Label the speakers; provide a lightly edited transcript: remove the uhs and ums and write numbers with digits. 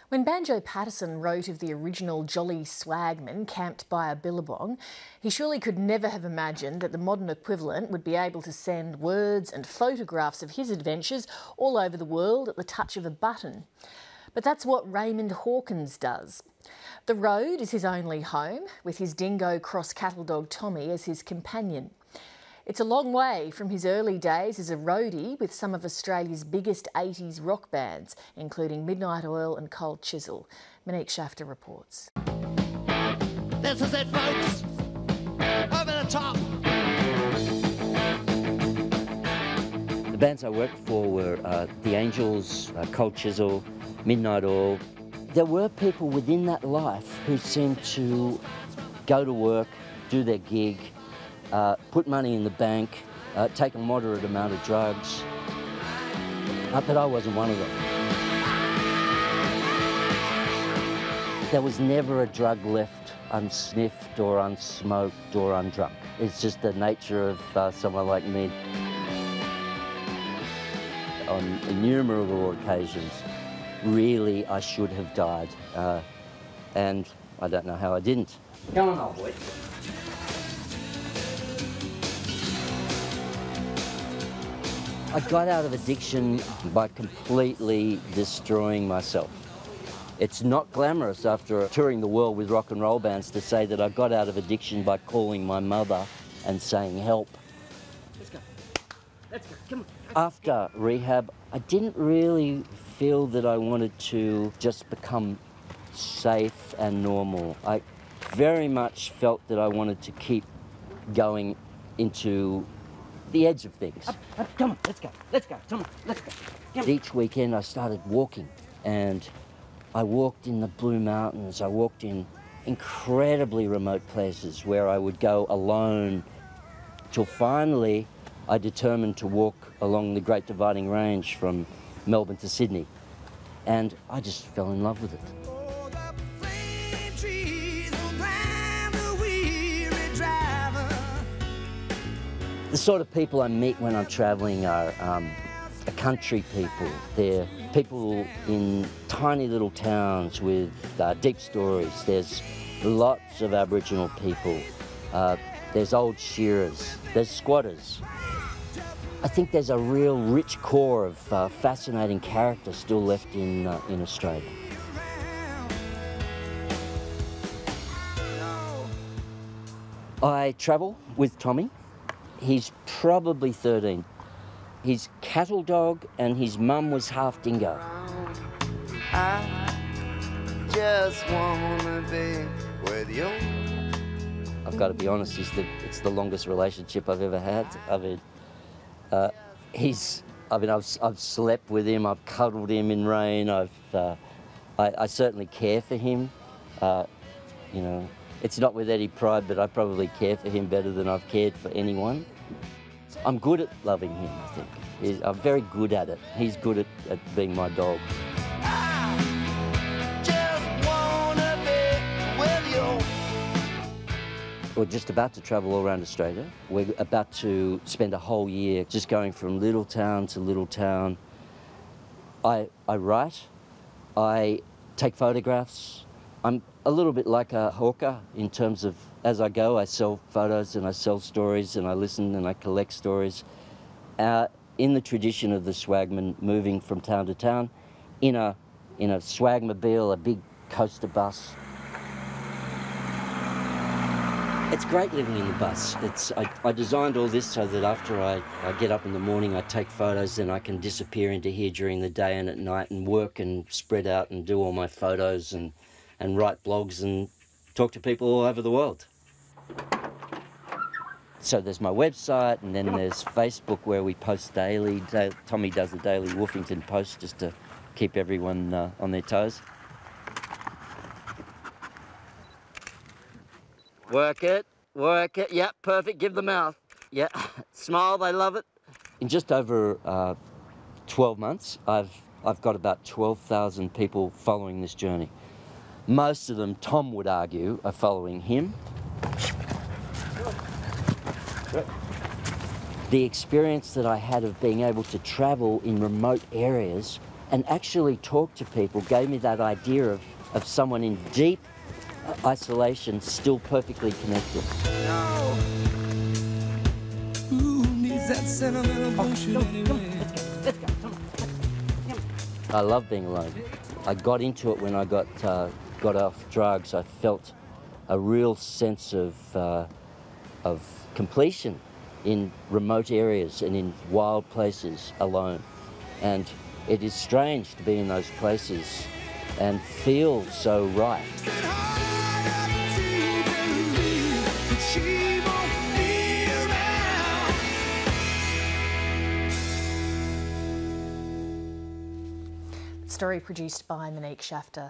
Speaker 1: When Banjo Patterson wrote of the original jolly swagman camped by a billabong, he surely could never have imagined that the modern equivalent would be able to send words and photographs of his adventures all over the world at the touch of a button. But that's what Raymond Hawkins does. The road is his only home, with his dingo cross cattle dog Tommy as his companion. It's a long way from his early days as a roadie with some of Australia's biggest 80s rock bands, including Midnight Oil and Chisel. Monique Shafter reports.
Speaker 2: This is it, folks. Over the top.
Speaker 3: The bands I worked for were The Angels, Chisel, Midnight Oil. There were people within that life who seemed to go to work, do their gig, put money in the bank, take a moderate amount of drugs, but I wasn't one of them. There was never a drug left unsniffed or unsmoked or undrunk. It's just the nature of someone like me. On innumerable occasions, really I should have died, and I don't know how I didn't. Come on, old boy. I got out of addiction by completely destroying myself. It's not glamorous after touring the world with rock and roll bands to say that I got out of addiction by calling my mother and saying help. Let's go. Let's go. Come on. After rehab, I didn't really feel that I wanted to just become safe and normal. I very much felt that I wanted to keep going into the edge of things. Up, come on, let's go, come on, let's go. Each weekend I started walking, and I walked in the Blue Mountains, I walked in incredibly remote places where I would go alone, till finally I determined to walk along the Great Dividing Range from Melbourne to Sydney, and I just fell in love with it. The sort of people I meet when I'm travelling are country people. They're people in tiny little towns with deep stories. There's lots of Aboriginal people. There's old shearers. There's squatters. I think there's a real rich core of fascinating character still left in Australia. I travel with Tommy. He's probably 13. He's cattle dog and his mum was half dingo.
Speaker 2: I just wanna be with you.
Speaker 3: I've got to be honest, it's the longest relationship I've ever had. I've slept with him, I've cuddled him in rain, I certainly care for him. You know, it's not with any pride, but I probably care for him better than I've cared for anyone. I'm good at loving him, I think. I'm very good at it. He's good at being my dog.
Speaker 2: I just wanna be with you.
Speaker 3: We're just about to travel all around Australia. We're about to spend a whole year just going from little town to little town. I write, I take photographs. I'm a little bit like a hawker in terms of, as I go, I sell photos and I sell stories and I listen and I collect stories. In the tradition of the swagman, moving from town to town, in a swagmobile, a big coaster bus. It's great living in the bus. I designed all this so that after I get up in the morning, I take photos, and I can disappear into here during the day and at night and work and spread out and do all my photos and write blogs and talk to people all over the world. So there's my website, and then there's Facebook where we post daily. Tommy does the daily Woofington Post just to keep everyone on their toes. Work it, yep, perfect, give the mouth. Yeah, smile, they love it. In just over 12 months, I've got about 12,000 people following this journey. Most of them, Tom would argue, are following him. The experience that I had of being able to travel in remote areas and actually talk to people gave me that idea of someone in deep isolation still perfectly connected.
Speaker 4: No. Who needs that sentimental bullshit anyway?
Speaker 3: Let's go, come on. I love being alone. I got into it when I got off drugs. I felt a real sense of completion in remote areas and in wild places alone. And it is strange to be in those places and feel so right.
Speaker 1: Story produced by Monique Shafter.